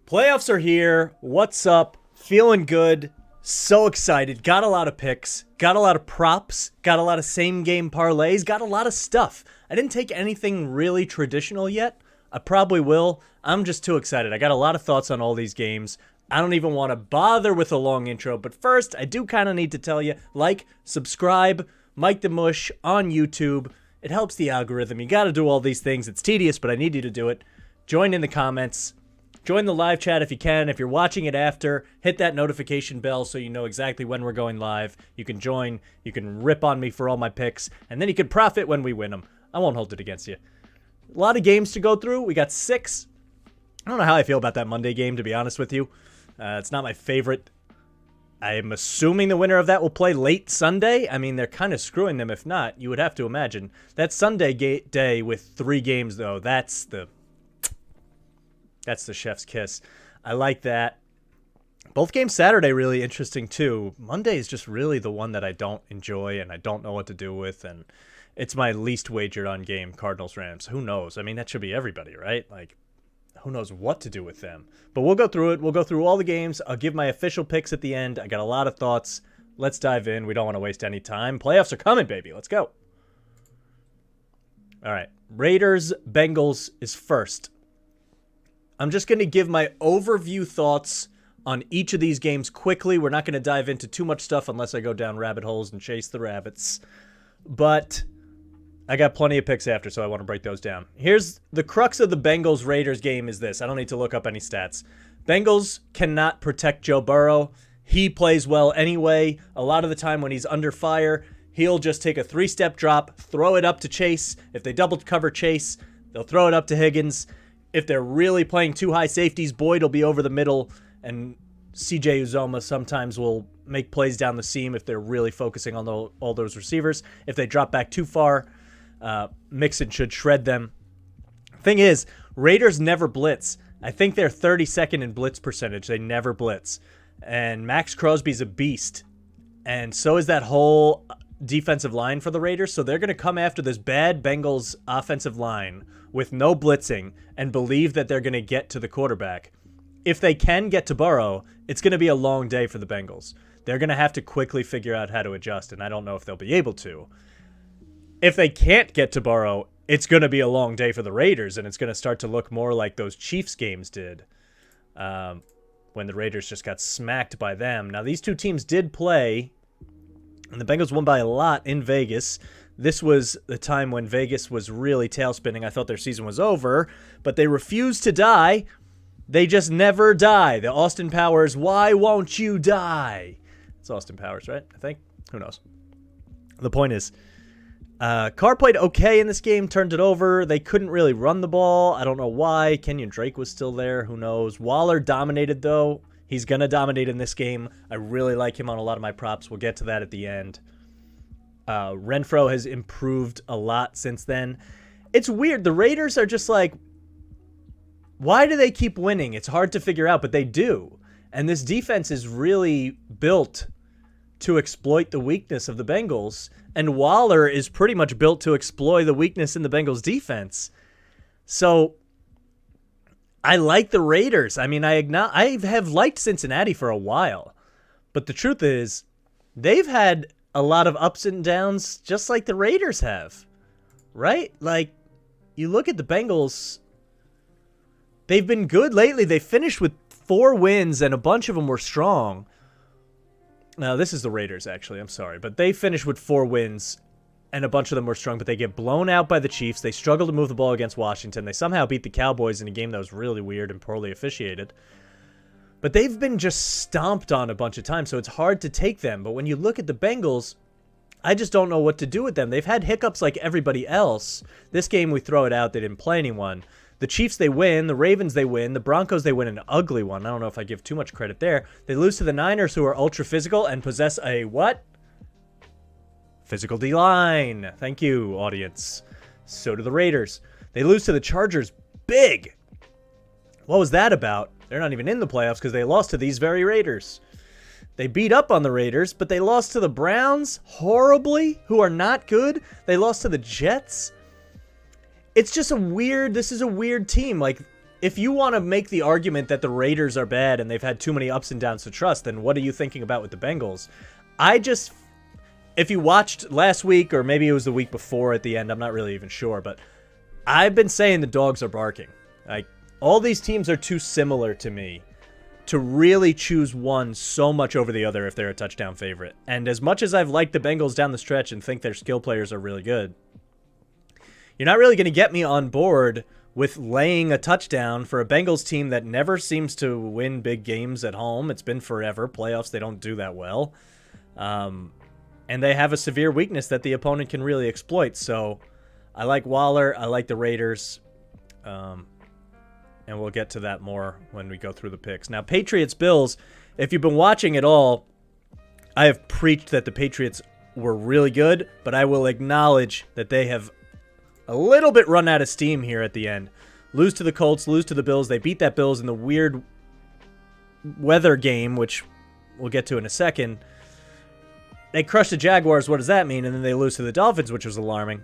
Playoffs are here. What's up? Feeling good. So excited. Got a lot of picks. Got a lot of props. Got a lot of same game parlays. Got a lot of stuff. I didn't take anything really traditional yet. I probably will. I'm just too excited. I got a lot of thoughts on all these games. I don't even want to bother with a long intro. But first, I do kind of need to tell you, like, subscribe, Mike the Mush on YouTube. It helps the algorithm. You got to do all these things. It's tedious, but I need you to do it. Join in the comments. Join the live chat if you can. If you're watching it after, hit that notification bell so you know exactly when we're going live. You can join. You can rip on me for all my picks. And then you can profit when we win them. I won't hold it against you. A lot of games to go through. We got 6. I don't know how I feel about that Monday game, to be honest with you. It's not my favorite. I'm assuming the winner of that will play late Sunday. I mean, they're kind of screwing them if not. You would have to imagine. That Sunday day with 3 games, though, that's the chef's kiss. I like that. Both games Saturday really interesting too. Monday is just really the one that I don't enjoy and I don't know what to do with, and it's my least wagered on game, Cardinals-Rams. Who knows? I mean, that should be everybody, right? Like, who knows what to do with them? But we'll go through it. We'll go through all the games. I'll give my official picks at the end. I got a lot of thoughts. Let's dive in. We don't want to waste any time. Playoffs are coming, baby. Let's go. All right. Raiders-Bengals is first. I'm just going to give my overview thoughts on each of these games quickly. We're not going to dive into too much stuff unless I go down rabbit holes and chase the rabbits. But I got plenty of picks after, so I want to break those down. Here's the crux of the Bengals-Raiders game is this. I don't need to look up any stats. Bengals cannot protect Joe Burrow. He plays well anyway. A lot of the time when he's under fire, he'll just take a 3-step drop, throw it up to Chase. If they double cover Chase, they'll throw it up to Higgins. If they're really playing 2 high safeties, Boyd will be over the middle, and CJ Uzoma sometimes will make plays down the seam if they're really focusing on all those receivers. If they drop back too far, Mixon should shred them. Thing is, Raiders never blitz. I think they're 32nd in blitz percentage. They never blitz. And Max Crosby's a beast. And so is that whole defensive line for the Raiders. So they're going to come after this bad Bengals offensive line with no blitzing and believe that they're going to get to the quarterback. If they can get to Burrow, it's going to be a long day for the Bengals. They're going to have to quickly figure out how to adjust, and I don't know if they'll be able to. If they can't get to Burrow, it's going to be a long day for the Raiders, and it's going to start to look more like those Chiefs games did when the Raiders just got smacked by them. Now, these two teams did play, and the Bengals won by a lot in Vegas. This was the time when Vegas was really tailspinning. I thought their season was over, but they refused to die. They just never die. The Austin Powers, why won't you die? It's Austin Powers, right? I think. Who knows? The point is, Carr played okay in this game, turned it over. They couldn't really run the ball. I don't know why. Kenyon Drake was still there. Who knows? Waller dominated, though. He's going to dominate in this game. I really like him on a lot of my props. We'll get to that at the end. Renfro has improved a lot since then. It's weird. The Raiders are just like, why do they keep winning? It's hard to figure out, but they do. And this defense is really built to exploit the weakness of the Bengals. And Waller is pretty much built to exploit the weakness in the Bengals defense. So I like the Raiders. I mean, I have liked Cincinnati for a while. But the truth is, they've had a lot of ups and downs just like the Raiders have. Right? Like, you look at the Bengals, they've been good lately. They finished with 4 wins, and a bunch of them were strong. Now, this is the Raiders, actually. I'm sorry. But they finished with 4 wins, and a bunch of them were strong. But they get blown out by the Chiefs. They struggle to move the ball against Washington. They somehow beat the Cowboys in a game that was really weird and poorly officiated. But they've been just stomped on a bunch of times, so it's hard to take them. But when you look at the Bengals, I just don't know what to do with them. They've had hiccups like everybody else. This game, we throw it out. They didn't play anyone. The Chiefs, they win. The Ravens, they win. The Broncos, they win an ugly one. I don't know if I give too much credit there. They lose to the Niners, who are ultra physical and possess a what? Physical D-line. Thank you, audience. So do the Raiders. They lose to the Chargers big. What was that about? They're not even in the playoffs because they lost to these very Raiders. They beat up on the Raiders, but they lost to the Browns horribly, who are not good. They lost to the Jets. It's just this is a weird team. Like, if you want to make the argument that the Raiders are bad and they've had too many ups and downs to trust, then what are you thinking about with the Bengals? If you watched last week, or maybe it was the week before at the end, I'm not really even sure, but I've been saying the dogs are barking. Like, all these teams are too similar to me to really choose one so much over the other if they're a touchdown favorite. And as much as I've liked the Bengals down the stretch and think their skill players are really good, you're not really going to get me on board with laying a touchdown for a Bengals team that never seems to win big games at home. It's been forever. Playoffs, they don't do that well. And they have a severe weakness that the opponent can really exploit. So I like Waller. I like the Raiders. And we'll get to that more when we go through the picks. Now, Patriots-Bills, if you've been watching at all, I have preached that the Patriots were really good, but I will acknowledge that they have a little bit run out of steam here at the end. Lose to the Colts, lose to the Bills. They beat that Bills in the weird weather game, which we'll get to in a second. They crushed the Jaguars. What does that mean? And then they lose to the Dolphins, which was alarming.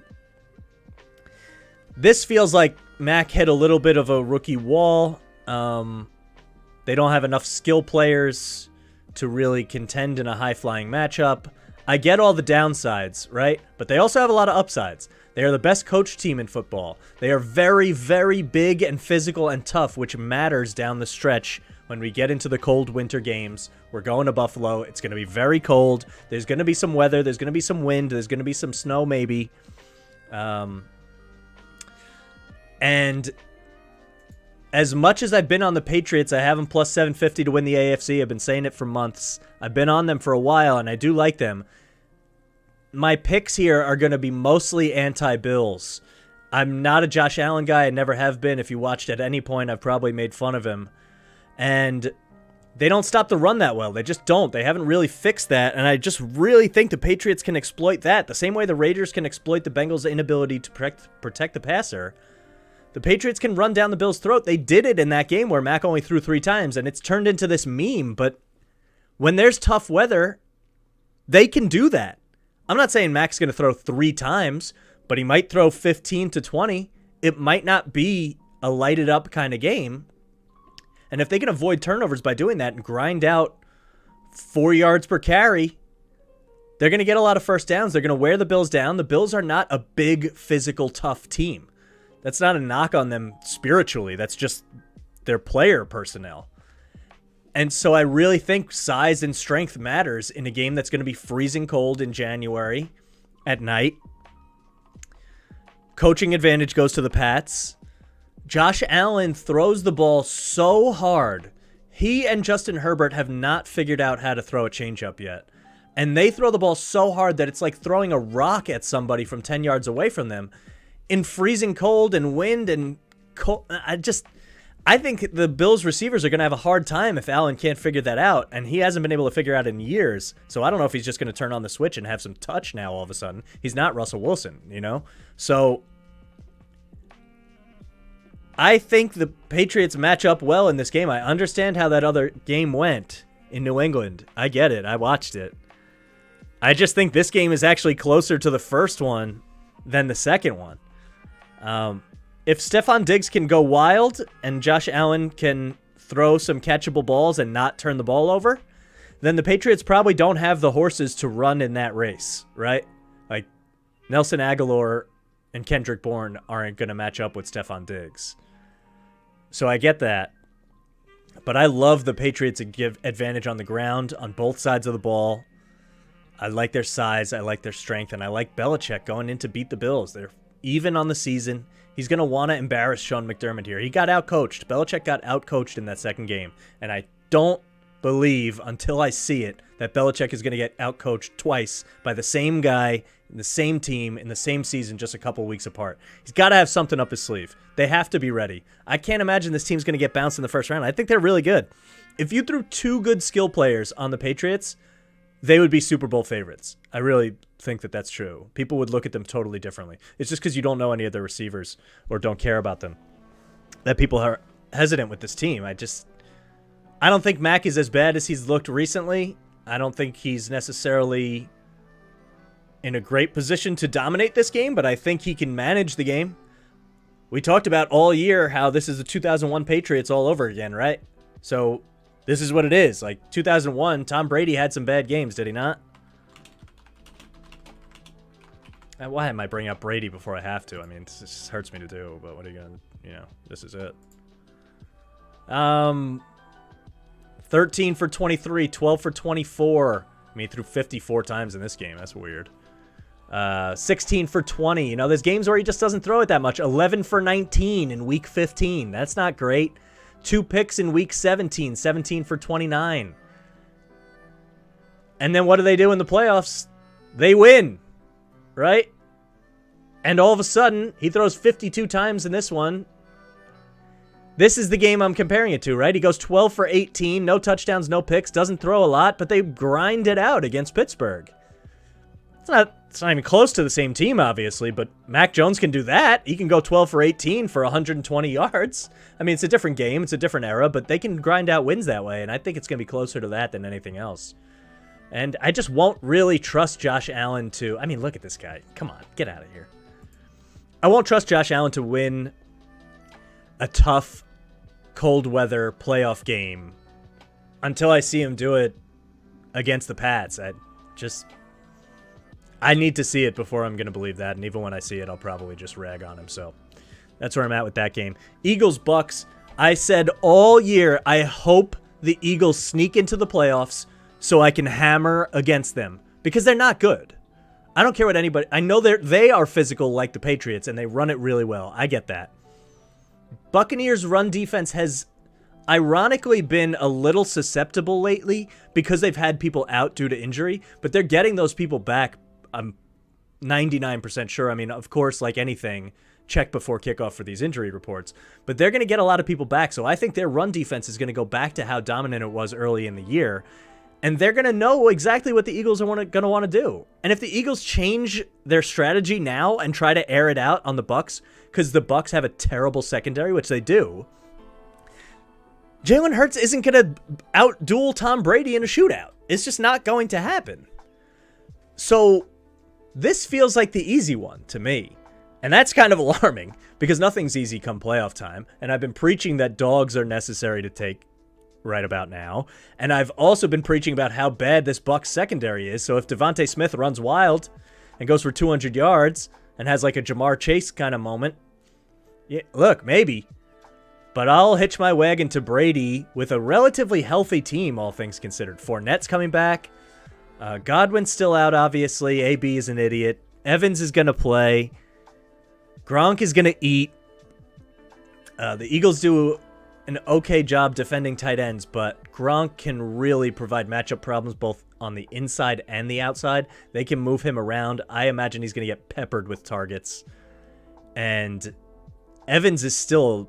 This feels like Mac hit a little bit of a rookie wall. They don't have enough skill players to really contend in a high-flying matchup. I get all the downsides, right? But they also have a lot of upsides. They are the best coached team in football. They are very, very big and physical and tough, which matters down the stretch when we get into the cold winter games. We're going to Buffalo. It's going to be very cold. There's going to be some weather. There's going to be some wind. There's going to be some snow maybe. And as much as I've been on the Patriots, I have them plus 750 to win the AFC. I've been saying it for months. I've been on them for a while, and I do like them. My picks here are going to be mostly anti-Bills. I'm not a Josh Allen guy. I never have been. If you watched at any point, I've probably made fun of him. And they don't stop the run that well. They just don't. They haven't really fixed that. And I just really think the Patriots can exploit that. The same way the Raiders can exploit the Bengals' inability to protect the passer. The Patriots can run down the Bills' throat. They did it in that game where Mac only threw 3 times. And it's turned into this meme. But when there's tough weather, they can do that. I'm not saying Mac's going to throw 3 times, but he might throw 15 to 20. It might not be a lighted up kind of game. And if they can avoid turnovers by doing that and grind out 4 yards per carry, they're going to get a lot of first downs. They're going to wear the Bills down. The Bills are not a big, physical, tough team. That's not a knock on them spiritually. That's just their player personnel. And so I really think size and strength matters in a game that's going to be freezing cold in January at night. Coaching advantage goes to the Pats. Josh Allen throws the ball so hard. He and Justin Herbert have not figured out how to throw a changeup yet. And they throw the ball so hard that it's like throwing a rock at somebody from 10 yards away from them. In freezing cold and wind and cold, I think the Bills receivers are going to have a hard time if Allen can't figure that out, and he hasn't been able to figure out in years. So I don't know if he's just going to turn on the switch and have some touch now all of a sudden. He's not Russell Wilson, you know? So I think the Patriots match up well in this game. I understand how that other game went in New England. I get it. I watched it. I just think this game is actually closer to the first one than the second one. If Stephon Diggs can go wild and Josh Allen can throw some catchable balls and not turn the ball over, then the Patriots probably don't have the horses to run in that race, right? Like Nelson Aguilar and Kendrick Bourne aren't going to match up with Stephon Diggs. So I get that. But I love the Patriots to give advantage on the ground on both sides of the ball. I like their size. I like their strength. And I like Belichick going in to beat the Bills. They're even on the season. He's going to want to embarrass Sean McDermott here. He got outcoached. Belichick got outcoached in that second game. And I don't believe, until I see it, that Belichick is going to get outcoached twice by the same guy, in the same team, in the same season, just a couple weeks apart. He's got to have something up his sleeve. They have to be ready. I can't imagine this team's going to get bounced in the first round. I think they're really good. If you threw 2 good skill players on the Patriots, they would be Super Bowl favorites. I really think that that's true. People would look at them totally differently. It's just because you don't know any of their receivers or don't care about them that people are hesitant with this team. I don't think Mac is as bad as he's looked recently. I don't think he's necessarily in a great position to dominate this game, but I think he can manage the game. we talked about all year how this is the 2001 Patriots all over again, right? So this is what it is. Like 2001, Tom Brady had some bad games, did he not? Why am I bringing up Brady before I have to? I mean, this just hurts me to do, but what are you going to, this is it. 13 for 23, 12 for 24. I mean, he threw 54 times in this game. That's weird. 16 for 20. There's games where he just doesn't throw it that much. 11 for 19 in week 15. That's not great. 2 picks in week 17. 17 for 29. And then what do they do in the playoffs? They win. Right? And all of a sudden, he throws 52 times in this one. This is the game I'm comparing it to, right? He goes 12 for 18, no touchdowns, no picks, doesn't throw a lot, but they grind it out against Pittsburgh. It's not even close to the same team, obviously, but Mac Jones can do that. He can go 12 for 18 for 120 yards. I mean, it's a different game, it's a different era, but they can grind out wins that way, and I think it's going to be closer to that than anything else. And I just won't really trust Josh Allen to... I mean, look at this guy. Come on, get out of here. I won't trust Josh Allen to win a tough, cold weather playoff game until I see him do it against the Pats. I need to see it before I'm going to believe that. And even when I see it, I'll probably just rag on him. So that's where I'm at with that game. Eagles-Bucks. I said all year, I hope the Eagles sneak into the playoffs so I can hammer against them because they're not good. I don't care what anybody... I know they are physical like the Patriots, and they run it really well. I get that. Buccaneers' run defense has ironically been a little susceptible lately because they've had people out due to injury, but they're getting those people back. I'm 99% sure. I mean, of course, like anything, check before kickoff for these injury reports, but they're going to get a lot of people back, so I think their run defense is going to go back to how dominant it was early in the year. And they're going to know exactly what the Eagles are going to want to do. And if the Eagles change their strategy now and try to air it out on the Bucs, because the Bucs have a terrible secondary, which they do, Jalen Hurts isn't going to out-duel Tom Brady in a shootout. It's just not going to happen. So this feels like the easy one to me. And that's kind of alarming because nothing's easy come playoff time. And I've been preaching that dogs are necessary to take right about now. And I've also been preaching about how bad this Bucs secondary is. So if Devontae Smith runs wild and goes for 200 yards and has like a Jamar Chase kind of moment, yeah, look, maybe. But I'll hitch my wagon to Brady with a relatively healthy team, all things considered. Fournette's coming back. Godwin's still out, obviously. AB is an idiot. Evans is going to play. Gronk is going to eat. The Eagles do an okay job defending tight ends, but Gronk can really provide matchup problems both on the inside and the outside. They can move him around. I imagine he's going to get peppered with targets. And Evans is still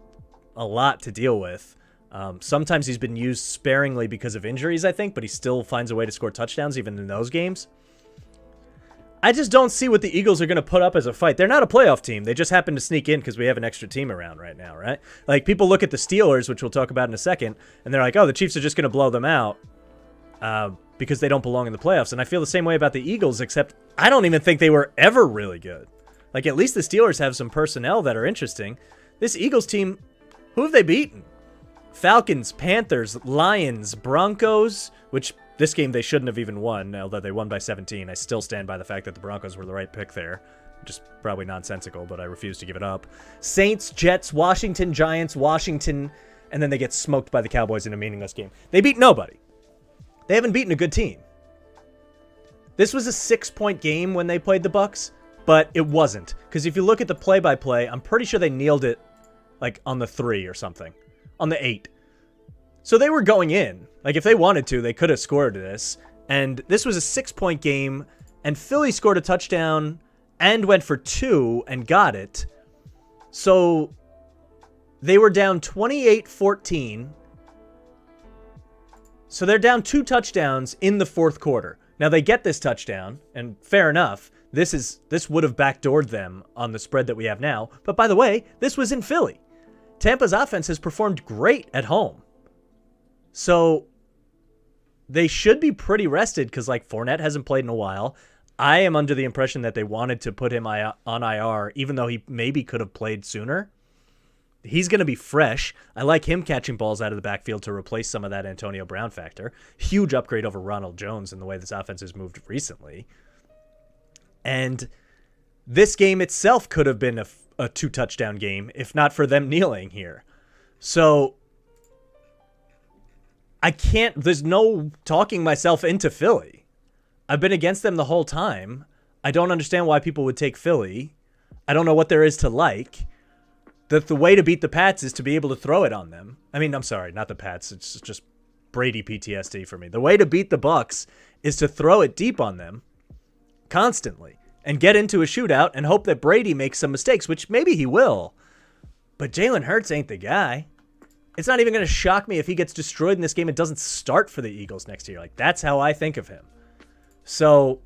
a lot to deal with. Sometimes he's been used sparingly because of injuries, I think, but he still finds a way to score touchdowns even in those games. I just don't see what the Eagles are going to put up as a fight. They're not a playoff team. They just happen to sneak in because we have an extra team around right now, right? Like, people look at the Steelers, which we'll talk about in a second, and they're like, oh, the Chiefs are just going to blow them out because they don't belong in the playoffs. And I feel the same way about the Eagles, except I don't even think they were ever really good. Like, at least the Steelers have some personnel that are interesting. This Eagles team, who have they beaten? Falcons, Panthers, Lions, Broncos, which this game they shouldn't have even won, although they won by 17. I still stand by the fact that the Broncos were the right pick there. Just probably nonsensical, but I refuse to give it up. Saints, Jets, Washington, Giants, Washington, and then they get smoked by the Cowboys in a meaningless game. They beat nobody. They haven't beaten a good team. This was a 6-point game when they played the Bucs, but it wasn't. Because if you look at the play-by-play, I'm pretty sure they nailed it like on the 3 or something. On the 8. So they were going in. Like, if they wanted to, they could have scored this. And this was a 6-point game, and Philly scored a touchdown and went for 2 and got it. So they were down 28-14. So they're down 2 touchdowns in the fourth quarter. Now they get this touchdown, and fair enough. This would have backdoored them on the spread that we have now. But by the way, this was in Philly. Tampa's offense has performed great at home. So they should be pretty rested because, like, Fournette hasn't played in a while. I am under the impression that they wanted to put him on IR, even though he maybe could have played sooner. he's going to be fresh. I like him catching balls out of the backfield to replace some of that Antonio Brown factor. Huge upgrade over Ronald Jones in the way this offense has moved recently. And this game itself could have been a 2-touchdown game if not for them kneeling here. So there's no talking myself into Philly. I've been against them the whole time. I don't understand why people would take Philly. I don't know what there is to like. The way to beat the Pats is to be able to throw it on them. I mean, I'm sorry, not the Pats. It's just Brady PTSD for me. The way to beat the Bucs is to throw it deep on them constantly and get into a shootout and hope that Brady makes some mistakes, which maybe he will. But Jalen Hurts ain't the guy. It's not even going to shock me if he gets destroyed in this game and doesn't start for the Eagles next year. Like, that's how I think of him. So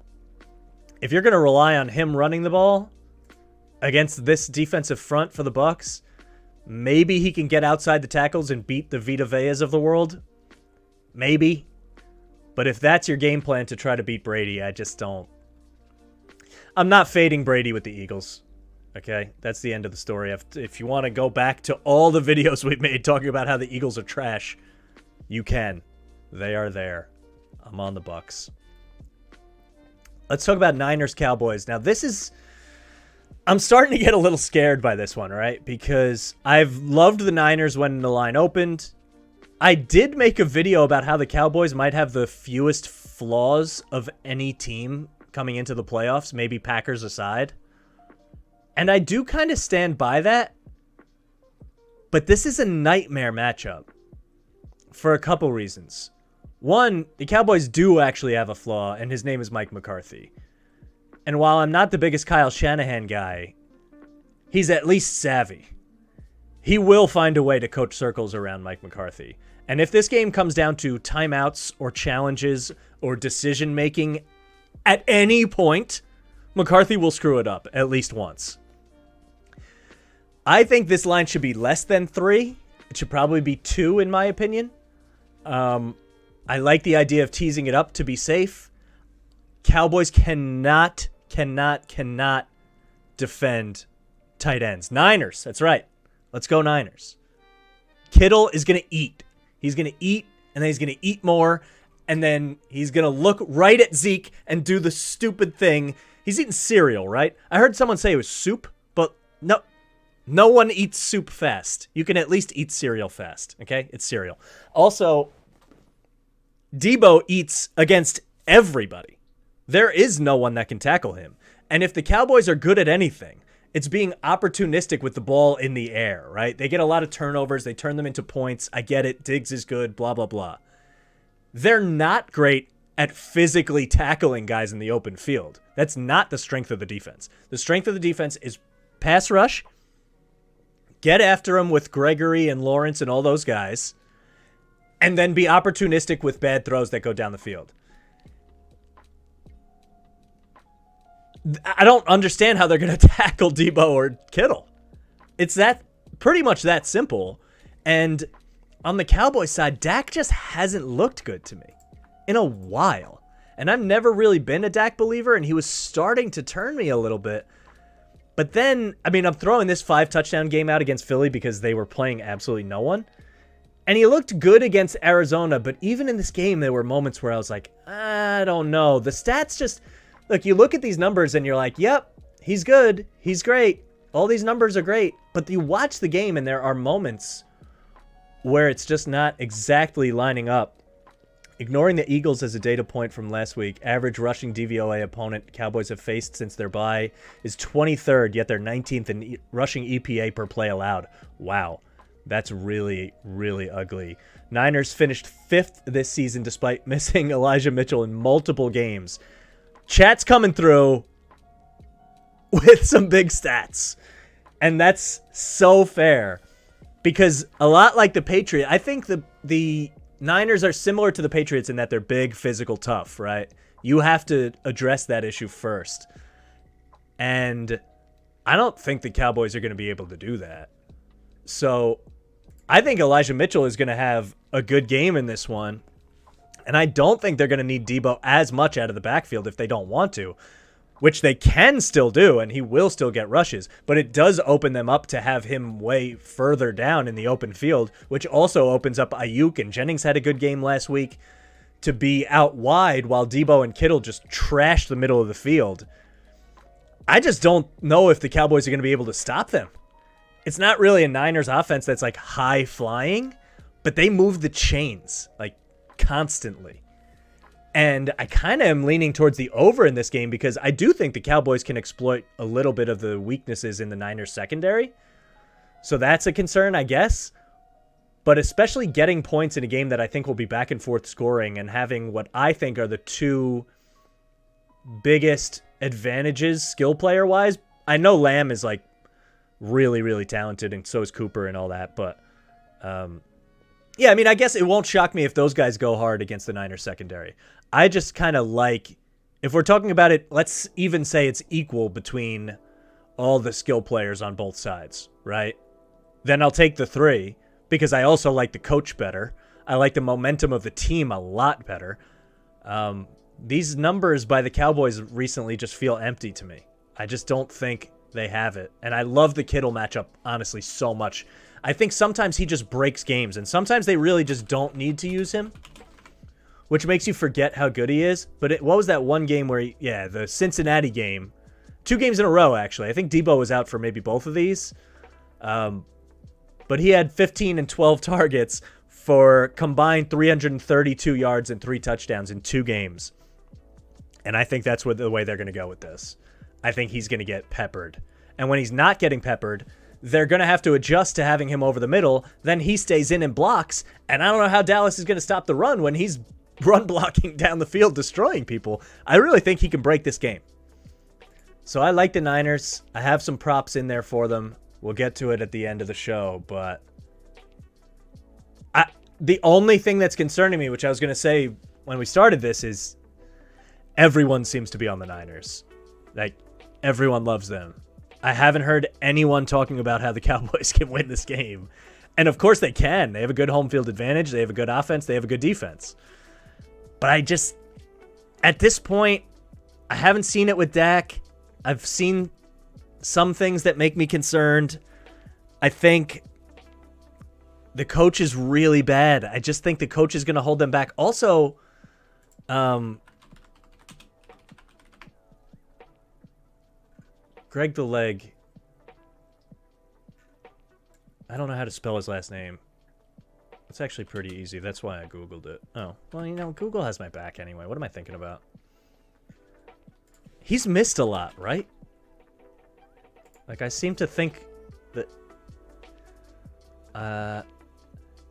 if you're going to rely on him running the ball against this defensive front for the Bucs, maybe he can get outside the tackles and beat the Vita Veas of the world. Maybe. But if that's your game plan to try to beat Brady, I just don't. I'm not fading Brady with the Eagles. Okay? That's the end of the story. If you want to go back to all the videos we've made talking about how the Eagles are trash, you can. They are there. I'm on the Bucs. Let's talk about Niners-Cowboys. Now, I'm starting to get a little scared by this one, right? Because I've loved the Niners when the line opened. I did make a video about how the Cowboys might have the fewest flaws of any team coming into the playoffs, maybe Packers aside. And I do kind of stand by that. But this is a nightmare matchup for a couple reasons. One, the Cowboys do actually have a flaw, and his name is Mike McCarthy. And while I'm not the biggest Kyle Shanahan guy, he's at least savvy. He will find a way to coach circles around Mike McCarthy. And if this game comes down to timeouts or challenges or decision-making at any point, McCarthy will screw it up at least once. I think this line should be less than 3. It should probably be 2, in my opinion. I like the idea of teasing it up to be safe. Cowboys cannot defend tight ends. Niners, that's right. Let's go Niners. Kittle is going to eat. He's going to eat, and then he's going to eat more, and then he's going to look right at Zeke and do the stupid thing. He's eating cereal, right? I heard someone say it was soup, but no one eats soup fast. You can at least eat cereal fast, okay? It's cereal. Also, Debo eats against everybody. There is no one that can tackle him. And if the Cowboys are good at anything, it's being opportunistic with the ball in the air, right? They get a lot of turnovers. They turn them into points. I get it. Diggs is good, blah, blah, blah. They're not great at physically tackling guys in the open field. That's not the strength of the defense. The strength of the defense is pass rush, get after them with Gregory and Lawrence and all those guys, and then be opportunistic with bad throws that go down the field. I don't understand how they're going to tackle Debo or Kittle. It's pretty much that simple. And on the Cowboys side, Dak just hasn't looked good to me in a while. And I've never really been a Dak believer, and he was starting to turn me a little bit. But then, I'm throwing this 5-touchdown game out against Philly because they were playing absolutely no one. And he looked good against Arizona, but even in this game, there were moments where I was like, I don't know. The stats just... Look, you look at these numbers and you're like, yep, he's good. He's great. All these numbers are great. But you watch the game and there are moments where it's just not exactly lining up. Ignoring the Eagles as a data point from last week, average rushing DVOA opponent Cowboys have faced since their bye is 23rd, yet they're 19th in rushing EPA per play allowed. Wow. That's really, really ugly. Niners finished 5th this season despite missing Elijah Mitchell in multiple games. Chat's coming through with some big stats. And that's so fair. Because a lot like the Patriots, I think the Niners are similar to the Patriots in that they're big, physical, tough, right? You have to address that issue first. And I don't think the Cowboys are going to be able to do that. So I think Elijah Mitchell is going to have a good game in this one. And I don't think they're going to need Debo as much out of the backfield if they don't want to. which they can still do, and he will still get rushes, but it does open them up to have him way further down in the open field, which also opens up Ayuk, and Jennings had a good game last week, to be out wide while Debo and Kittle just trash the middle of the field. I just don't know if the Cowboys are going to be able to stop them. It's not really a Niners offense that's like high flying, but they move the chains like constantly. And I kind of am leaning towards the over in this game because I do think the Cowboys can exploit a little bit of the weaknesses in the Niners secondary. So that's a concern, I guess. But especially getting points in a game that I think will be back and forth scoring and having what I think are the two biggest advantages skill player wise. I know Lamb is like really, really talented, and so is Cooper and all that. But yeah, I mean, I guess it won't shock me if those guys go hard against the Niners secondary. I just kind of like, if we're talking about it, let's even say it's equal between all the skill players on both sides, right? Then I'll take the 3 because I also like the coach better. I like the momentum of the team a lot better. These numbers by the Cowboys recently just feel empty to me. I just don't think they have it. And I love the Kittle matchup, honestly, so much. I think sometimes he just breaks games, and sometimes they really just don't need to use him, which makes you forget how good he is. But what was that one game where the Cincinnati game, 2 games in a row, actually. I think Debo was out for maybe both of these. But he had 15 and 12 targets for combined 332 yards and 3 touchdowns in 2 games. And I think that's the way they're going to go with this. I think he's going to get peppered. And when he's not getting peppered, they're going to have to adjust to having him over the middle. Then he stays in and blocks. And I don't know how Dallas is going to stop the run when he's run blocking down the field, destroying people. I really think he can break this game. So I like the Niners. I have some props in there for them. We'll get to it at the end of the show. But the only thing that's concerning me, which I was going to say when we started this, is everyone seems to be on the Niners. Like, everyone loves them. I haven't heard anyone talking about how the Cowboys can win this game. And of course they can. They have a good home field advantage. They have a good offense. They have a good defense. But I just, at this point, I haven't seen it with Dak. I've seen some things that make me concerned. I think the coach is really bad. I just think the coach is going to hold them back. Also, Greg the Leg. I don't know how to spell his last name. It's actually pretty easy. That's why I Googled it. Oh, well, Google has my back anyway. What am I thinking about? He's missed a lot, right? Like, I seem to think that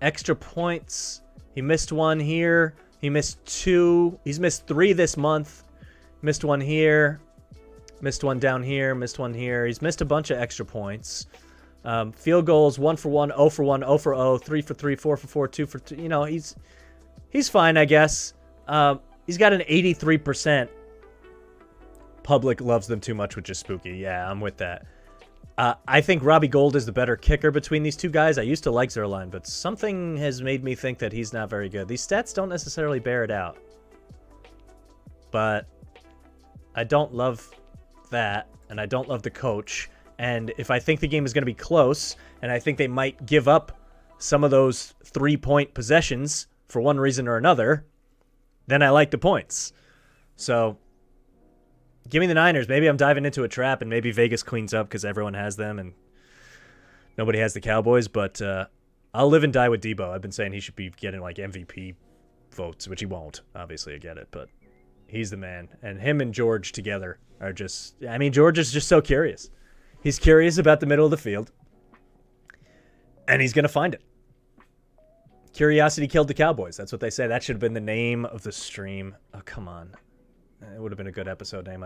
extra points. He missed 1 here. He missed 2. He's missed 3 this month. Missed 1 here. Missed 1 down here. Missed 1 here. He's missed a bunch of extra points. Field goals, 1 for 1, 0 for 1, 0 for 0, 3 for 3, 4 for 4, 2 for 2. You know, he's fine, I guess. He's got an 83%. Public loves them too much, which is spooky. Yeah, I'm with that. I think Robbie Gould is the better kicker between these two guys. I used to like Zerline, but something has made me think that he's not very good. These stats don't necessarily bear it out. But I don't love that, and I don't love the coach. And if I think the game is going to be close, and I think they might give up some of those 3-point possessions for one reason or another, then I like the points. So give me the Niners. Maybe I'm diving into a trap, and maybe Vegas cleans up because everyone has them and nobody has the Cowboys. But I'll live and die with Debo. I've been saying he should be getting like MVP votes, which he won't. Obviously, I get it, but he's the man. And him and George together are just, I mean, George is just so curious. He's curious about the middle of the field, and he's going to find it. Curiosity killed the Cowboys. That's what they say. That should have been the name of the stream. Oh, come on. It would have been a good episode name.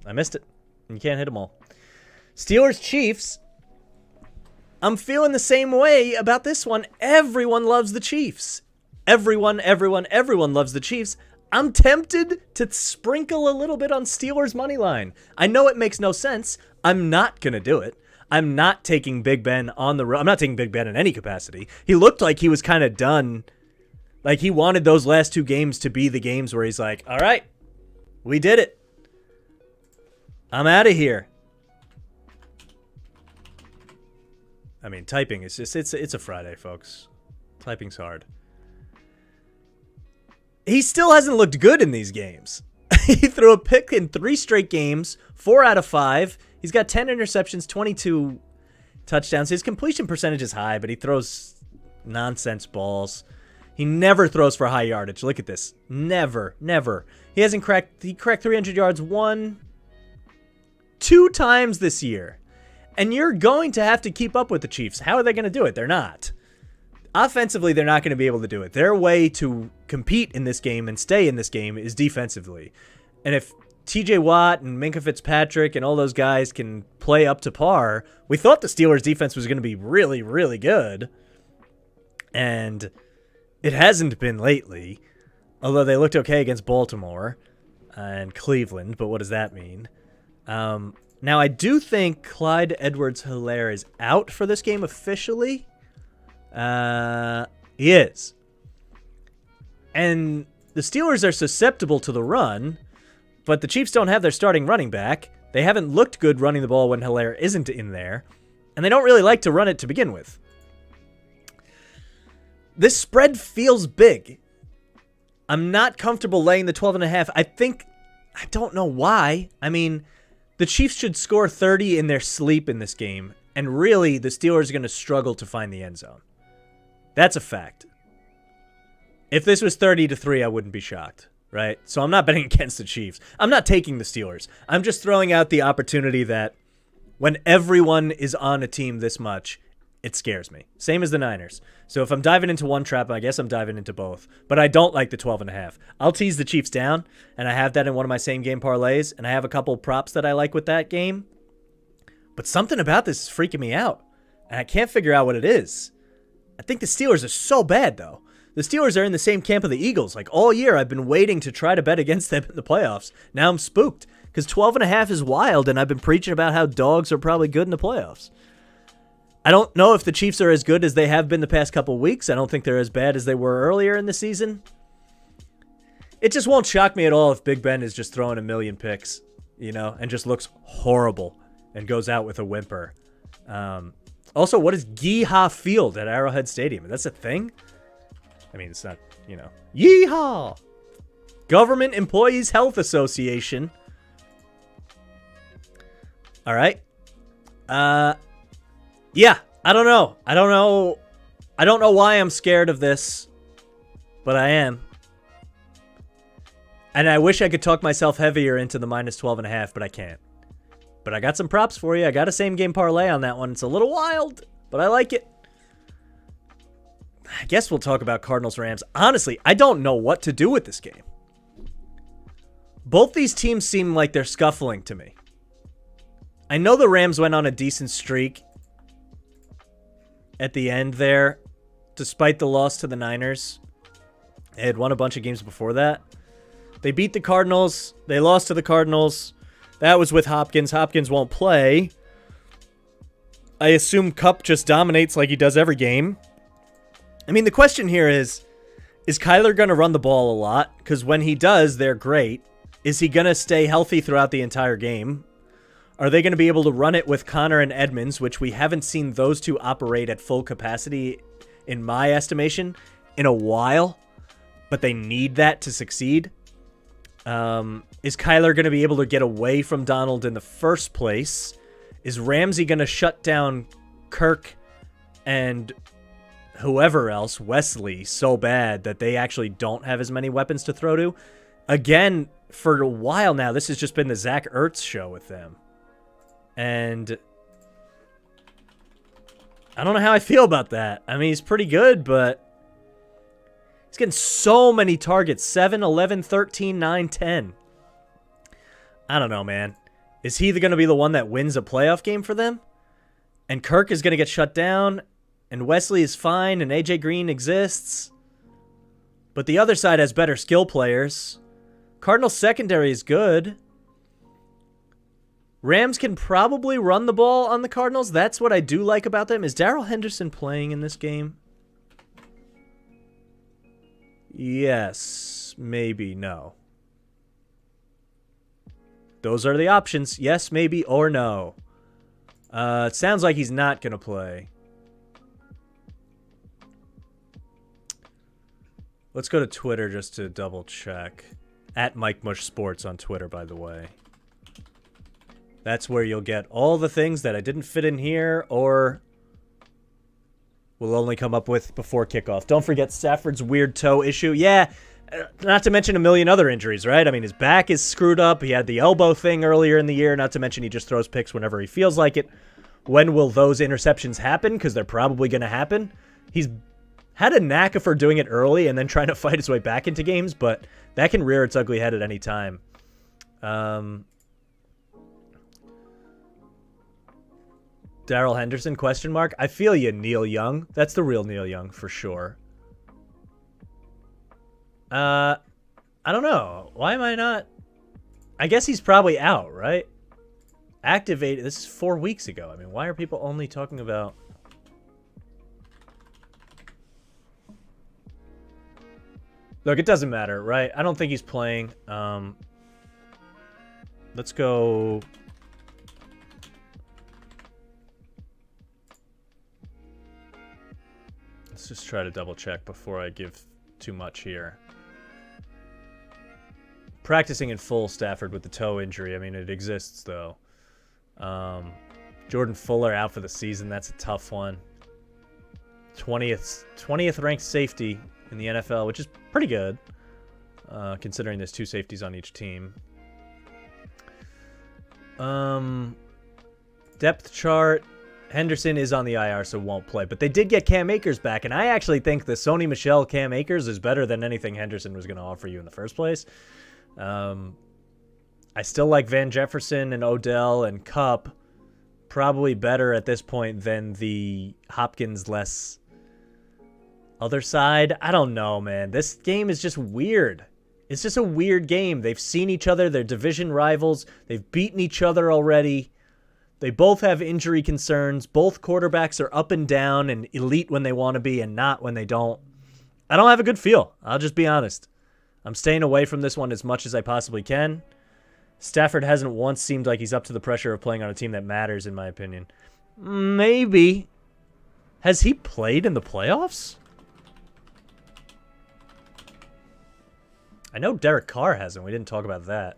I missed it. You can't hit them all. Steelers-Chiefs. I'm feeling the same way about this one. Everyone loves the Chiefs. Everyone loves the Chiefs. I'm tempted to sprinkle a little bit on Steelers' money line. I know it makes no sense. I'm not going to do it. I'm not taking Big Ben on the road. I'm not taking Big Ben in any capacity. He looked like he was kind of done. Like he wanted those last 2 games to be the games where he's like, all right, we did it. I'm out of here. I mean, typing is just, it's a Friday, folks. Typing's hard. He still hasn't looked good in these games. He threw a pick in 3 straight games, 4 out of 5. He's got 10 interceptions, 22 touchdowns. His completion percentage is high, but he throws nonsense balls. He never throws for high yardage. Look at this. Never. He cracked 300 yards 2 times this year. And you're going to have to keep up with the Chiefs. How are they going to do it? They're not. Offensively, they're not going to be able to do it. Their way to compete in this game and stay in this game is defensively. And if TJ Watt and Minkah Fitzpatrick and all those guys can play up to par, we thought the Steelers' defense was going to be really, really good. And it hasn't been lately, although they looked okay against Baltimore and Cleveland. But what does that mean? Now, I do think Clyde Edwards-Helaire is out for this game officially. He is. And the Steelers are susceptible to the run, but the Chiefs don't have their starting running back. They haven't looked good running the ball when Helaire isn't in there, and they don't really like to run it to begin with. This spread feels big. I'm not comfortable laying the 12.5. I don't know why. I mean, the Chiefs should score 30 in their sleep in this game, and really, the Steelers are going to struggle to find the end zone. That's a fact. If this was 30-3, I wouldn't be shocked, right? So I'm not betting against the Chiefs. I'm not taking the Steelers. I'm just throwing out the opportunity that when everyone is on a team this much, it scares me. Same as the Niners. So if I'm diving into one trap, I guess I'm diving into both. But I don't like the 12.5. I'll tease the Chiefs down, and I have that in one of my same-game parlays, and I have a couple props that I like with that game. But something about this is freaking me out, and I can't figure out what it is. I think the Steelers are so bad, though. The Steelers are in the same camp of the Eagles. Like, all year, I've been waiting to try to bet against them in the playoffs. Now I'm spooked, because 12.5 is wild, and I've been preaching about how dogs are probably good in the playoffs. I don't know if the Chiefs are as good as they have been the past couple weeks. I don't think they're as bad as they were earlier in the season. It just won't shock me at all if Big Ben is just throwing a million picks, and just looks horrible and goes out with a whimper. Also, what is Yeehaw Field at Arrowhead Stadium? That's a thing? I mean, it's not, Yeehaw! Government Employees Health Association. All right. Yeah, I don't know. I don't know why I'm scared of this, but I am. And I wish I could talk myself heavier into the minus 12.5, but I can't. But I got some props for you. I got a same-game parlay on that one. It's a little wild, but I like it. I guess we'll talk about Cardinals-Rams. Honestly, I don't know what to do with this game. Both these teams seem like they're scuffling to me. I know the Rams went on a decent streak at the end there, despite the loss to the Niners. They had won a bunch of games before that. They beat the Cardinals. They lost to the Cardinals. That was with Hopkins. Hopkins won't play. I assume Kupp just dominates like he does every game. I mean, the question here is Kyler going to run the ball a lot? Because when he does, they're great. Is he going to stay healthy throughout the entire game? Are they going to be able to run it with Connor and Edmonds, which we haven't seen those two operate at full capacity, in my estimation, in a while? But they need that to succeed. Is Kyler going to be able to get away from Donald in the first place? Is Ramsey going to shut down Kirk and whoever else, Wesley, so bad that they actually don't have as many weapons to throw to? Again, for a while now, this has just been the Zach Ertz show with them. And I don't know how I feel about that. I mean, he's pretty good, but he's getting so many targets. 7, 11, 13, 9, 10. I don't know, man. Is he going to be the one that wins a playoff game for them? And Kirk is going to get shut down, and Wesley is fine, and AJ Green exists. But the other side has better skill players. Cardinals secondary is good. Rams can probably run the ball on the Cardinals. That's what I do like about them. Is Darrell Henderson playing in this game? Yes. Maybe. No. Those are the options. Yes, maybe, or no. It sounds like he's not going to play. Let's go to Twitter just to double check. At Mike Mush Sports on Twitter, by the way. That's where you'll get all the things that I didn't fit in here or will only come up with before kickoff. Don't forget Stafford's weird toe issue. Yeah, not to mention a million other injuries, right? I mean, his back is screwed up. He had the elbow thing earlier in the year. Not to mention he just throws picks whenever he feels like it. When will those interceptions happen? Because they're probably going to happen. He's had a knack for doing it early and then trying to fight his way back into games, but that can rear its ugly head at any time. Darrell Henderson, question mark. I feel you, Neil Young. That's the real Neil Young for sure. I don't know. Why am I not? I guess he's probably out, right? Activated. This is 4 weeks ago. I mean, why are people only talking about... Look, it doesn't matter, right? I don't think he's playing. Let's go... Let's just try to double check before I give too much here. Practicing in full, Stafford with the toe injury. I mean, it exists, though. Jordan Fuller out for the season. That's a tough one. 20th ranked safety in the NFL, which is pretty good, considering there's 2 safeties on each team. Depth chart. Henderson is on the IR, so won't play. But they did get Cam Akers back, and I actually think the Sony Michel Cam Akers is better than anything Henderson was going to offer you in the first place. I still like Van Jefferson and Odell and Kupp probably better at this point than the Hopkins-less other side. I don't know, man. This game is just weird. It's just a weird game. They've seen each other. They're division rivals. They've beaten each other already. They both have injury concerns. Both quarterbacks are up and down and elite when they want to be and not when they don't. I don't have a good feel. I'll just be honest. I'm staying away from this one as much as I possibly can. Stafford hasn't once seemed like he's up to the pressure of playing on a team that matters, in my opinion. Maybe. Has he played in the playoffs? I know Derek Carr hasn't. We didn't talk about that.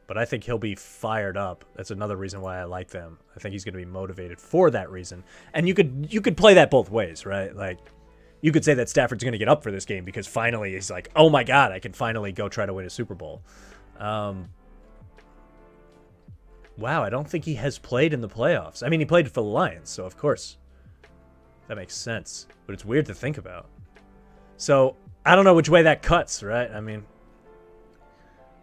But I think he'll be fired up. That's another reason why I like them. I think he's going to be motivated for that reason. And you could play that both ways, right? Like, you could say that Stafford's going to get up for this game because finally he's like, oh my God, I can finally go try to win a Super Bowl. Wow, I don't think he has played in the playoffs. I mean, he played for the Lions, so of course that makes sense. But it's weird to think about. So I don't know which way that cuts, right? I mean,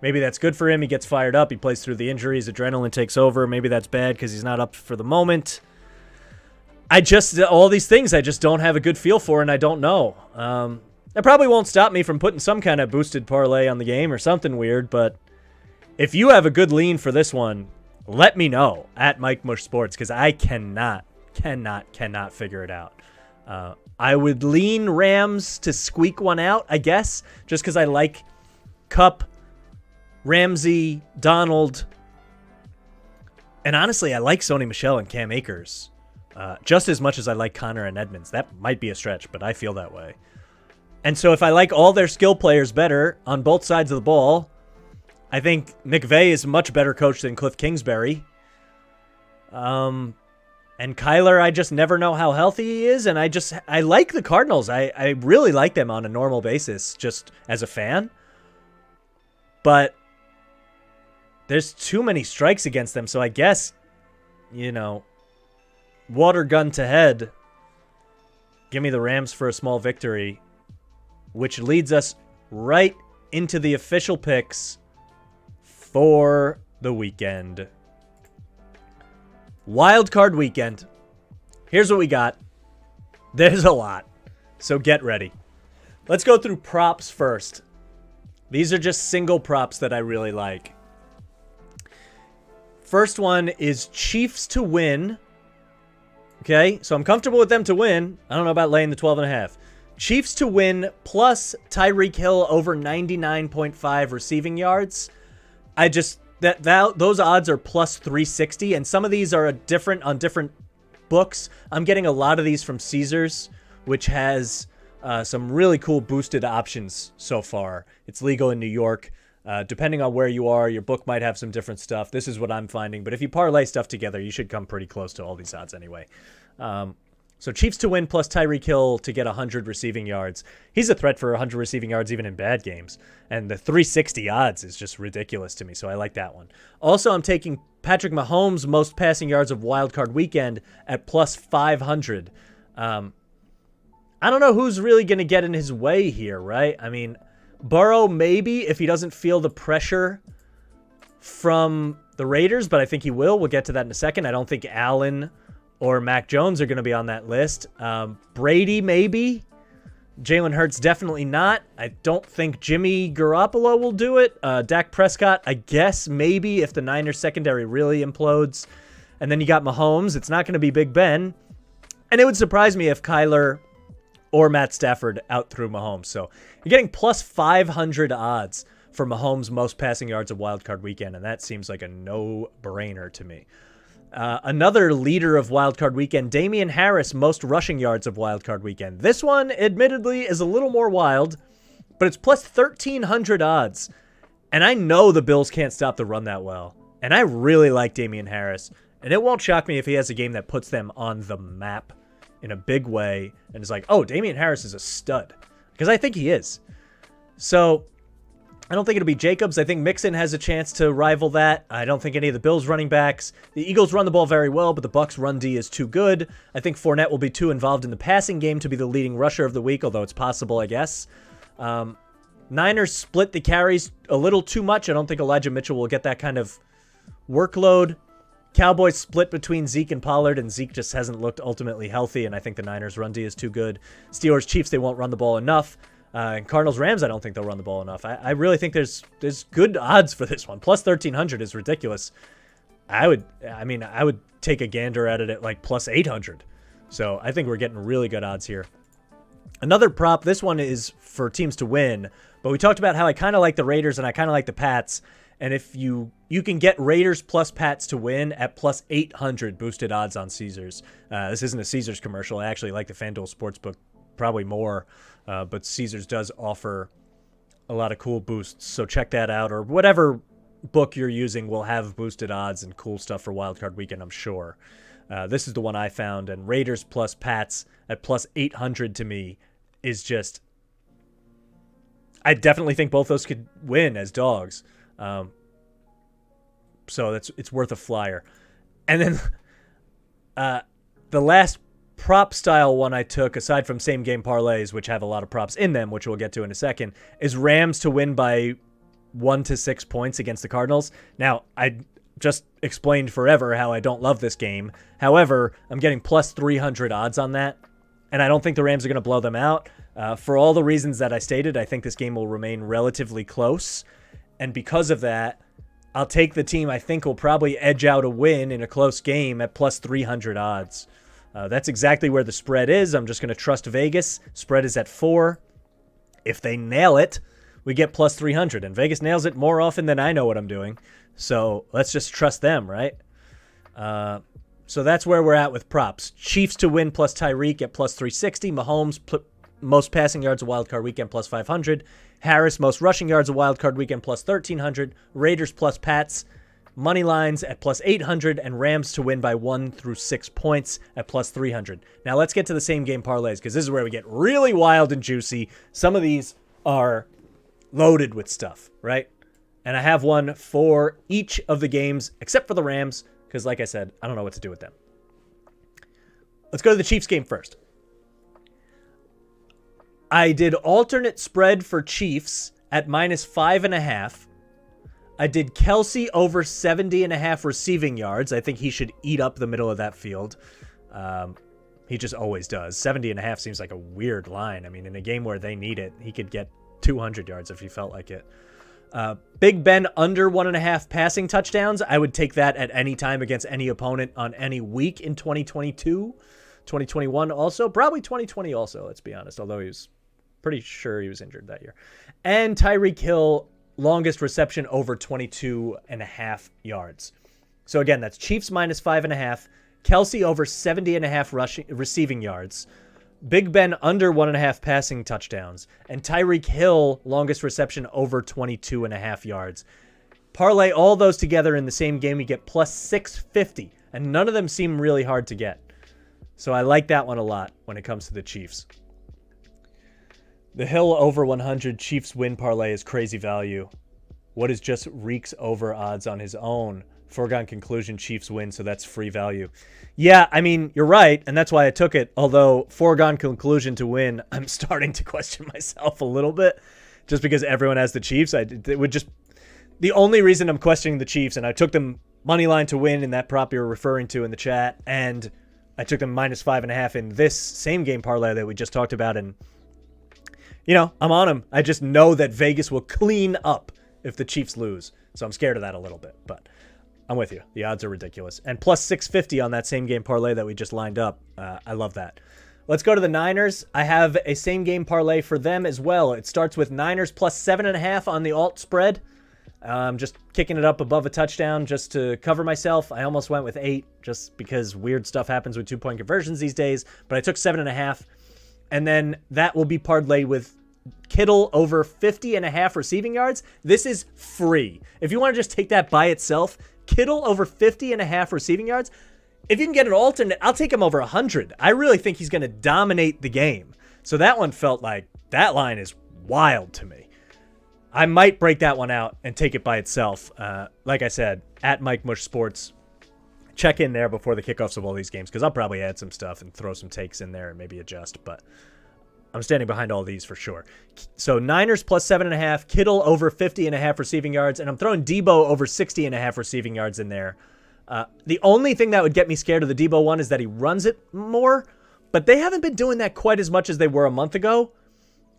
maybe that's good for him. He gets fired up. He plays through the injuries. Adrenaline takes over. Maybe that's bad because he's not up for the moment. All these things I just don't have a good feel for, and I don't know. That probably won't stop me from putting some kind of boosted parlay on the game or something weird, but if you have a good lean for this one, let me know at Mike Mush Sports because I cannot figure it out. I would lean Rams to squeak one out, I guess, just because I like Kupp, Ramsey, Donald, and honestly, I like Sony Michel and Cam Akers just as much as I like Connor and Edmonds. That might be a stretch, but I feel that way. And so if I like all their skill players better on both sides of the ball, I think McVay is a much better coach than Cliff Kingsbury. And Kyler, I just never know how healthy he is, and I like the Cardinals. I really like them on a normal basis, just as a fan. But there's too many strikes against them, so I guess, water gun to head, give me the Rams for a small victory, which leads us right into the official picks for the weekend. Wildcard weekend. Here's what we got. There's a lot, so get ready. Let's go through props first. These are just single props that I really like. First one is Chiefs to win. Okay, so I'm comfortable with them to win. I don't know about laying the 12.5. Chiefs to win plus Tyreek Hill over 99.5 receiving yards. those odds are plus 360, and some of these are different on different books. I'm getting a lot of these from Caesars, which has some really cool boosted options so far. It's legal in New York. Depending on where you are, your book might have some different stuff. This is what I'm finding. But if you parlay stuff together, you should come pretty close to all these odds anyway. So Chiefs to win plus Tyreek Hill to get 100 receiving yards. He's a threat for 100 receiving yards even in bad games. And the 360 odds is just ridiculous to me, so I like that one. Also, I'm taking Patrick Mahomes' most passing yards of Wildcard Weekend at plus 500. I don't know who's really going to get in his way here, right? I mean, Burrow maybe if he doesn't feel the pressure from the Raiders, but I think he will. We'll get to that in a second. I don't think Allen or Mac Jones are going to be on that list. Brady, maybe. Jalen Hurts, definitely not. I don't think Jimmy Garoppolo will do it. Dak Prescott, I guess, maybe, if the Niners secondary really implodes. And then you got Mahomes. It's not going to be Big Ben. And it would surprise me if Kyler or Matt Stafford out through Mahomes. So you're getting plus 500 odds for Mahomes' most passing yards of Wildcard Weekend, and that seems like a no-brainer to me. Another leader of Wildcard Weekend, Damien Harris, most rushing yards of Wildcard Weekend. This one, admittedly, is a little more wild, but it's plus 1,300 odds. And I know the Bills can't stop the run that well. And I really like Damien Harris. And it won't shock me if he has a game that puts them on the map in a big way. And it's like, oh, Damien Harris is a stud. Because I think he is. So I don't think it'll be Jacobs. I think Mixon has a chance to rival that. I don't think any of the Bills running backs. The Eagles run the ball very well, but the Bucs run D is too good. I think Fournette will be too involved in the passing game to be the leading rusher of the week, although it's possible, I guess. Niners split the carries a little too much. I don't think Elijah Mitchell will get that kind of workload. Cowboys split between Zeke and Pollard, and Zeke just hasn't looked ultimately healthy, and I think the Niners run D is too good. Steelers, Chiefs, they won't run the ball enough. And Cardinals, Rams, I don't think they'll run the ball enough. I really think there's good odds for this one. Plus 1,300 is ridiculous. I would take a gander at it at like plus 800. So I think we're getting really good odds here. Another prop, this one is for teams to win, but we talked about how I kind of like the Raiders and I kind of like the Pats. And if you can get Raiders plus Pats to win at plus 800 boosted odds on Caesars. This isn't a Caesars commercial. I actually like the FanDuel Sportsbook probably more. But Caesars does offer a lot of cool boosts, so check that out. Or whatever book you're using will have boosted odds and cool stuff for Wildcard Weekend, I'm sure. This is the one I found, and Raiders plus Pats at plus 800 to me is just... I definitely think both those could win as dogs. So it's worth a flyer. And then the last prop style one I took, aside from same game parlays, which have a lot of props in them, which we'll get to in a second, is Rams to win by 1 to 6 points against the Cardinals. Now, I just explained forever how I don't love this game. However, I'm getting plus 300 odds on that, and I don't think the Rams are going to blow them out. For all the reasons that I stated, I think this game will remain relatively close, and because of that, I'll take the team I think will probably edge out a win in a close game at plus 300 odds. That's exactly where the spread is. I'm just going to trust Vegas. Spread is at 4. If they nail it, we get plus 300. And Vegas nails it more often than I know what I'm doing. So let's just trust them, right? So that's where we're at with props. Chiefs to win plus Tyreek at plus 360. Mahomes, most passing yards of Wildcard Weekend plus 500. Harris, most rushing yards of Wildcard Weekend plus 1,300. Raiders plus Pats. Money lines at plus 800, and Rams to win by 1 through 6 points at plus 300. Now let's get to the same game parlays, because this is where we get really wild and juicy. Some of these are loaded with stuff, right? And I have one for each of the games, except for the Rams, because like I said, I don't know what to do with them. Let's go to the Chiefs game first. I did alternate spread for Chiefs at minus 5.5. I did Kelsey over 70.5 receiving yards. I think he should eat up the middle of that field. He just always does. 70.5 seems like a weird line. I mean, in a game where they need it, he could get 200 yards if he felt like it. Big Ben under 1.5 passing touchdowns. I would take that at any time against any opponent on any week in 2022. 2021 also. Probably 2020 also, let's be honest. Although he was pretty sure he was injured that year. And Tyreek Hill longest reception over 22.5 yards. So again, that's Chiefs minus 5.5. Kelsey over 70.5 receiving yards. Big Ben under 1.5 passing touchdowns. And Tyreek Hill, longest reception over 22.5 yards. Parlay all those together in the same game, you get plus 650. And none of them seem really hard to get. So I like that one a lot when it comes to the Chiefs. The Hill over 100 Chiefs win parlay is crazy value. What is just Reek's over odds on his own? Foregone conclusion, Chiefs win, so that's free value. Yeah, I mean, you're right, and that's why I took it. Although, foregone conclusion to win, I'm starting to question myself a little bit. Just because everyone has the Chiefs, the only reason I'm questioning the Chiefs, and I took them money line to win in that prop you're referring to in the chat, and I took them minus 5.5 in this same game parlay that we just talked about, and, you know, I'm on them. I just know that Vegas will clean up if the Chiefs lose, so I'm scared of that a little bit, but I'm with you. The odds are ridiculous. And plus 650 on that same game parlay that we just lined up. I love that. Let's go to the Niners. I have a same game parlay for them as well. It starts with Niners plus 7.5 on the alt spread. Just kicking it up above a touchdown just to cover myself. I almost went with 8 just because weird stuff happens with 2-point conversions these days. But I took 7.5. And then that will be parlayed with Kittle over 50.5 receiving yards. This is free. If you want to just take that by itself, Kittle over 50.5 receiving yards. If you can get an alternate, I'll take him over 100. I really think he's going to dominate the game. So that one felt like that line is wild to me. I might break that one out and take it by itself. Like I said, at Mike Mush Sports, check in there before the kickoffs of all these games because I'll probably add some stuff and throw some takes in there and maybe adjust. But I'm standing behind all these for sure. So Niners plus 7.5, Kittle over 50.5 receiving yards, and I'm throwing Debo over 60.5 receiving yards in there. The only thing that would get me scared of the Debo one is that he runs it more, but they haven't been doing that quite as much as they were a month ago.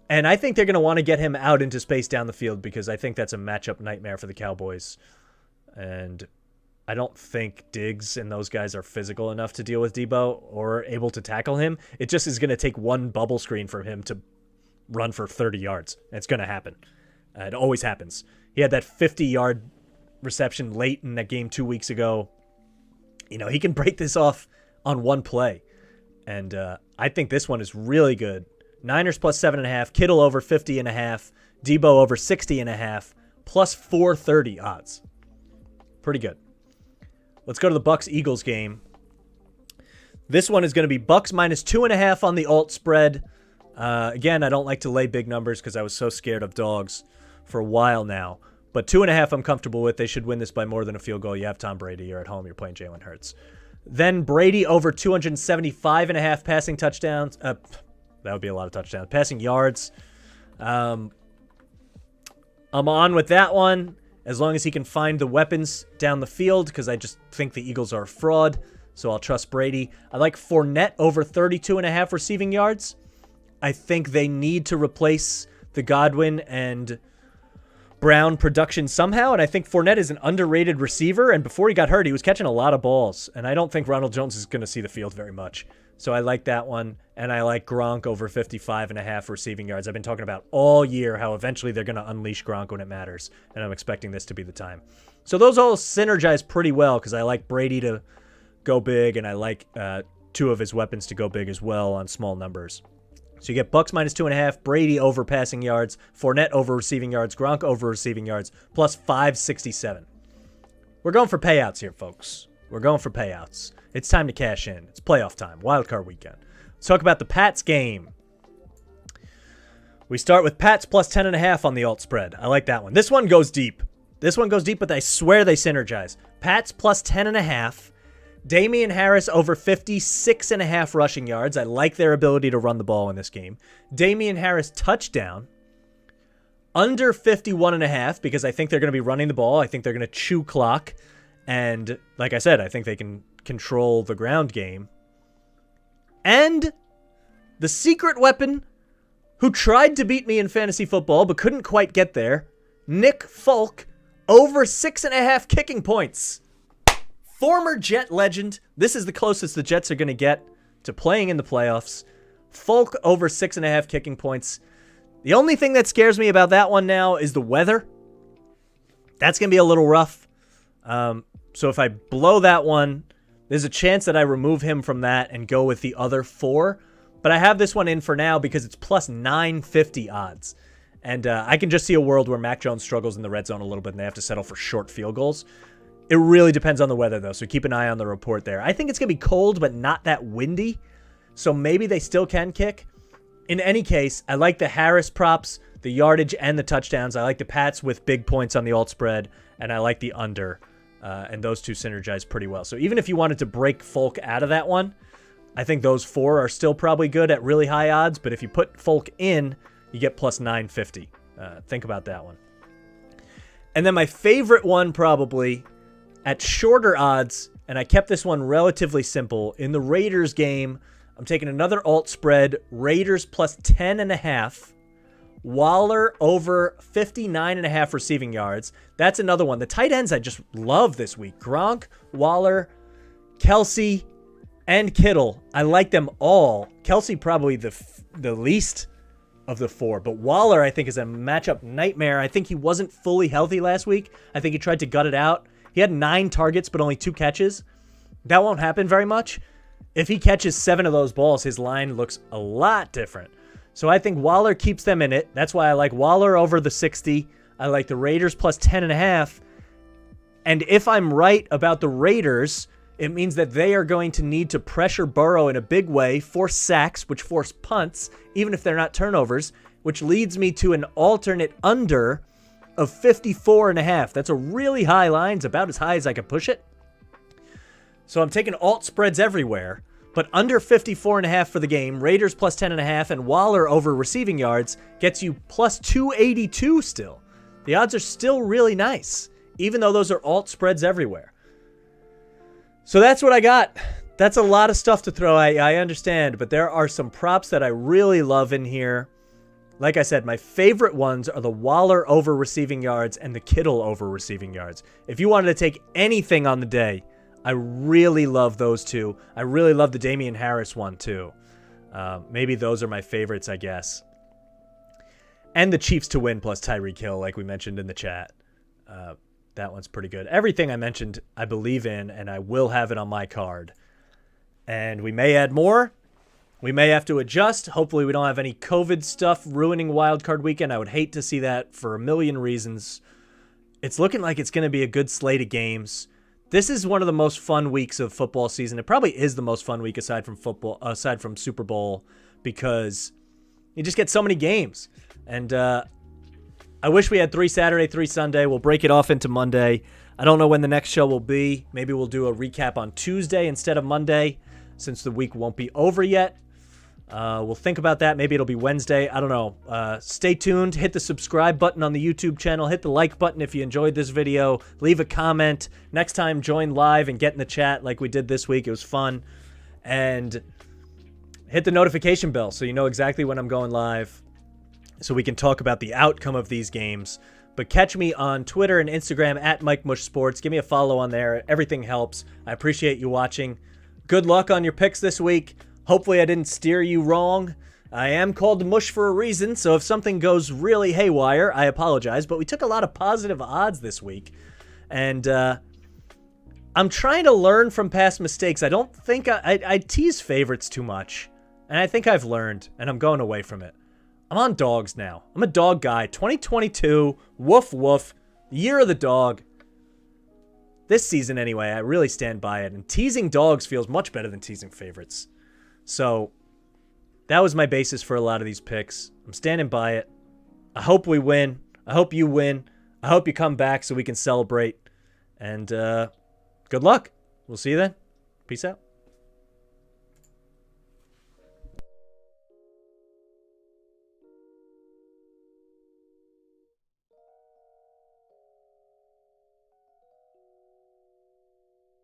And I think they're going to want to get him out into space down the field because I think that's a matchup nightmare for the Cowboys. And I don't think Diggs and those guys are physical enough to deal with Debo or able to tackle him. It just is going to take one bubble screen for him to run for 30 yards. It's going to happen. It always happens. He had that 50-yard reception late in that game 2 weeks ago. You know, he can break this off on one play. And I think this one is really good. Niners plus 7.5, Kittle over 50.5, Debo over 60.5, plus 430 odds. Pretty good. Let's go to the Bucks-Eagles game. This one is going to be Bucks minus 2.5 on the alt spread. Again, I don't like to lay big numbers because I was so scared of dogs for a while now. But 2.5 I'm comfortable with. They should win this by more than a field goal. You have Tom Brady. You're at home. You're playing Jalen Hurts. Then Brady over 275.5 passing touchdowns. That would be a lot of touchdowns. Passing yards. I'm on with that one. As long as he can find the weapons down the field, because I just think the Eagles are a fraud, so I'll trust Brady. I like Fournette over 32.5 receiving yards. I think they need to replace the Godwin and Brown production somehow, and I think Fournette is an underrated receiver, and before he got hurt, he was catching a lot of balls, and I don't think Ronald Jones is going to see the field very much. So I like that one, and I like Gronk over 55.5 receiving yards. I've been talking about all year how eventually they're going to unleash Gronk when it matters, and I'm expecting this to be the time. So those all synergize pretty well because I like Brady to go big, and I like two of his weapons to go big as well on small numbers. So you get Bucks minus 2.5, Brady over passing yards, Fournette over receiving yards, Gronk over receiving yards, plus 567. We're going for payouts here, folks. We're going for payouts. It's time to cash in. It's playoff time. Wildcard weekend. Let's talk about the Pats game. We start with Pats plus 10.5 on the alt spread. I like that one. This one goes deep. But I swear they synergize. Pats plus 10.5. Damien Harris over 56.5 rushing yards. I like their ability to run the ball in this game. Damien Harris touchdown. Under 51.5 because I think they're going to be running the ball. I think they're going to chew clock. And like I said, I think they can control the ground game. And the secret weapon who tried to beat me in fantasy football but couldn't quite get there, Nick Falk, over 6.5 kicking points. Former Jet legend. This is the closest the Jets are going to get to playing in the playoffs. Falk over 6.5 kicking points. The only thing that scares me about that one now is the weather. That's going to be a little rough. So if I blow that one, there's a chance that I remove him from that and go with the other 4. But I have this one in for now because it's plus 950 odds. And I can just see a world where Mac Jones struggles in the red zone a little bit and they have to settle for short field goals. It really depends on the weather, though, so keep an eye on the report there. I think it's going to be cold, but not that windy, so maybe they still can kick. In any case, I like the Harris props, the yardage, and the touchdowns. I like the Pats with big points on the alt spread, and I like the under, and those two synergize pretty well. So even if you wanted to break Falk out of that one, I think those 4 are still probably good at really high odds, but if you put Falk in, you get plus 950. Think about that one. And then my favorite one probably at shorter odds, and I kept this one relatively simple. In the Raiders game, I'm taking another alt spread, Raiders plus 10.5. Waller over 59.5 receiving yards. That's another one. The tight ends I just love this week. Gronk, Waller, Kelsey, and Kittle. I like them all. Kelsey probably the least of the 4, but Waller I think is a matchup nightmare. I think he wasn't fully healthy last week. I think he tried to gut it out. He had 9 targets but only 2 catches. That won't happen very much. If he catches 7 of those balls, his line looks a lot different. So I think Waller keeps them in it. That's why I like Waller over the 60. I like the Raiders plus 10.5. And if I'm right about the Raiders, it means that they are going to need to pressure Burrow in a big way, force sacks, which force punts, even if they're not turnovers, which leads me to an alternate under of 54.5. That's a really high line. It's about as high as I can push it. So I'm taking alt spreads everywhere, but under 54.5 for the game, Raiders plus 10.5, and Waller over receiving yards gets you plus 282 still. The odds are still really nice, even though those are alt spreads everywhere. So that's what I got. That's a lot of stuff to throw. I understand, but there are some props that I really love in here. Like I said, my favorite ones are the Waller over receiving yards and the Kittle over receiving yards. If you wanted to take anything on the day, I really love those two. I really love the Damien Harris one too. Maybe those are my favorites, I guess. And the Chiefs to win plus Tyreek Hill, like we mentioned in the chat. That one's pretty good. Everything I mentioned, I believe in, and I will have it on my card. And we may add more. We may have to adjust. Hopefully we don't have any COVID stuff ruining Wildcard weekend. I would hate to see that for a million reasons. It's looking like it's going to be a good slate of games. This is one of the most fun weeks of football season. It probably is the most fun week aside from Super Bowl, because you just get so many games. And I wish we had 3 Saturday, 3 Sunday. We'll break it off into Monday. I don't know when the next show will be. Maybe we'll do a recap on Tuesday instead of Monday, since the week won't be over yet. We'll think about that. Maybe it'll be Wednesday. I don't know. Stay tuned. Hit the subscribe button on the YouTube channel. Hit the like button if you enjoyed this video. Leave a comment. Next time, join live and get in the chat like we did this week. It was fun. And hit the notification bell so you know exactly when I'm going live, so we can talk about the outcome of these games. But catch me on Twitter and Instagram at Mike Mush Sports. Give me a follow on there. Everything helps. I appreciate you watching. Good luck on your picks this week. Hopefully I didn't steer you wrong. I am called Mush for a reason, so if something goes really haywire, I apologize. But we took a lot of positive odds this week. And I'm trying to learn from past mistakes. I don't think I tease favorites too much. And I think I've learned, and I'm going away from it. I'm on dogs now. I'm a dog guy. 2022, woof woof, year of the dog. This season anyway, I really stand by it. And teasing dogs feels much better than teasing favorites. So that was my basis for a lot of these picks. I'm standing by it. I hope we win. I hope you win. I hope you come back so we can celebrate. And good luck. We'll see you then. Peace out.